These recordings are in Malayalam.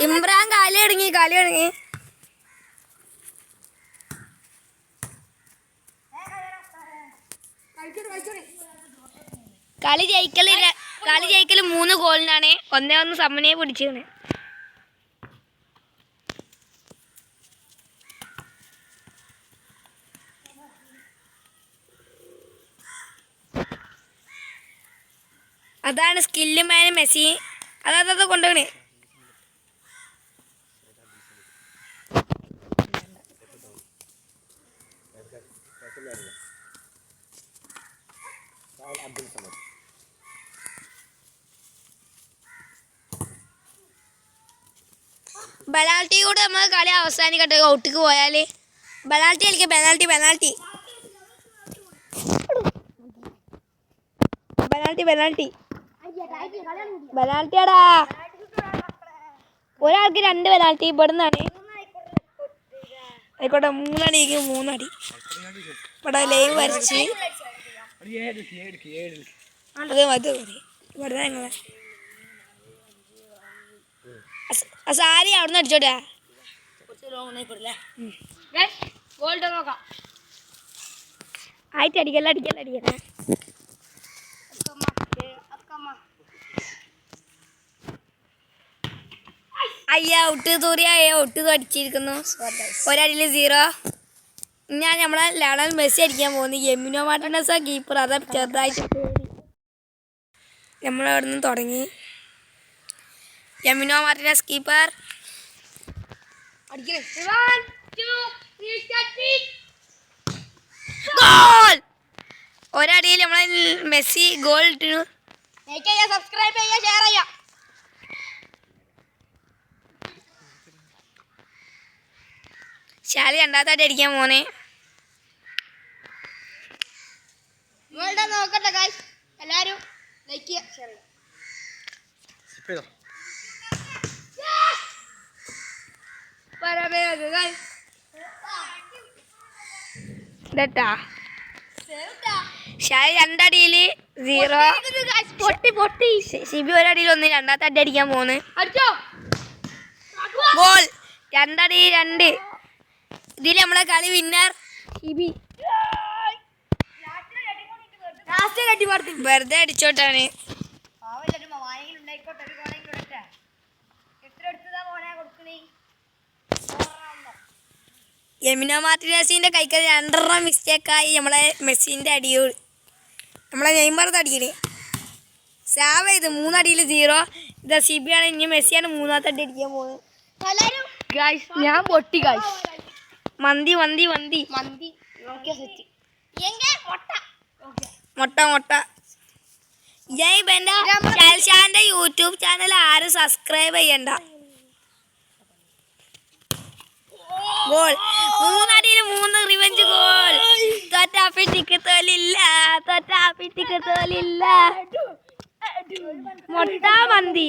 ഇമ്രാൻ കളി തുടങ്ങി കളി ജയിക്കല് 3 ഗോളിനാണ്. 1-1 സമനിയെ പിടിച്ചിരുന്നത്. അതാണ് സ്കില്ല് മാൻ മെസ്സി. അതാ കൊണ്ടുപോണേ. പെനാൽറ്റി കൂടെ നമ്മൾ കളി അവസാനിക്കട്ടെ. ഔട്ടിക്ക് പോയാല് പെനാൽറ്റി കളിക്കാം. പെനാൽറ്റിയാടാ. ഒരാൾക്ക് 2 പെനാൽറ്റി ഇവിടുന്നാണ്. ആയിക്കോട്ടെ 3 അടിക്ക് 3 അടി. ഇവിടെ ലൈവ് വരച്ച് ഇവിടെ ഞങ്ങളെ സാരി അവിടുന്ന് അടിച്ചോട്ടെ. ആയിട്ട് അടിക്കല്ല. അയ്യ ഔട്ട് അടിച്ചിരിക്കുന്നു. ഒരടിയിൽ 0. ഞാൻ നമ്മളെ ലയണൽ മെസ്സി അടിക്കാൻ പോകുന്നു. Amino Martinez keeper. അതാ ചെറുതായിട്ട് നമ്മളവിടെ നിന്ന് തുടങ്ങി. Amino Martinez keeper. ഗോൾ! ഒരടിയിൽ നമ്മളെ മെസ്സി ഗോൾ ഇട്ടു. സബ്സ്ക്രൈബ് ചെയ്യുക, ഷെയർ ചെയ്യുക. ശാലി 2ാമത്തെ അടി അടിക്കാൻ പോണേ. നോക്കട്ടെ ഗൈസ്, എല്ലാരും ലൈക്ക് ചെയ്യുക, ഷെയർ ചെയ്യുക. ശാലി 2 അടിയിൽ 0. ഷിബി 1 അടിയിൽ 1. 2ാമത്തെ അടി അടിക്കാൻ പോണ്. ഗോൾ! 2 അടിയിൽ 2. ഇതിൽ നമ്മളെ കളി വിന്നർ ഷിബി. വെറുതെ അടിച്ചോട്ടാണ്. എമിനോ മാർട്ടിനസിന്റെ കൈക്ക് 2 മിസ്റ്റേക്കായി നമ്മളെ മെസ്സിന്റെ അടിയോൾ. നമ്മളെ നെയ്മർ അടിക്കല് സാവ് ചെയ്ത് 3 അടിയിൽ 0. ഇത് ഷിബിയാണ്. ഇനി മെസ്സിയാണ് 3ാമത്തെ അടി അടിക്കാൻ പോകുന്നത്. ഞാൻ പൊട്ടി ഗൈസ്. മന്തി മുട്ട. ഷാൽഷാന്റെ യൂട്യൂബ് ചാനൽ ആരും സബ്സ്ക്രൈബ് ചെയ്യണ്ട. ഗോൾ! 3 അടിയിൽ 3 റിവെഞ്ച് ഗോൾ. തോറ്റാപ്പിട്ടിക്ക് തോലില്ല. മുട്ട മന്തി.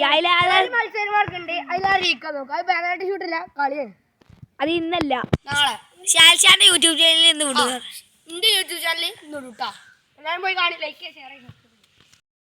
അത് ഇന്നല്ല, നാളെ ഷാൽഷാന്റെ യൂട്യൂബ് ചാനലിൽ ഇന്ന് വിടുക. എന്റെ യൂട്യൂബ് ചാനലിൽ ഇന്ന് വിടുക. എല്ലാവരും പോയി കാണി, ലൈക്ക് ചെയ്യുക, ഷെയർ ചെയ്യുക.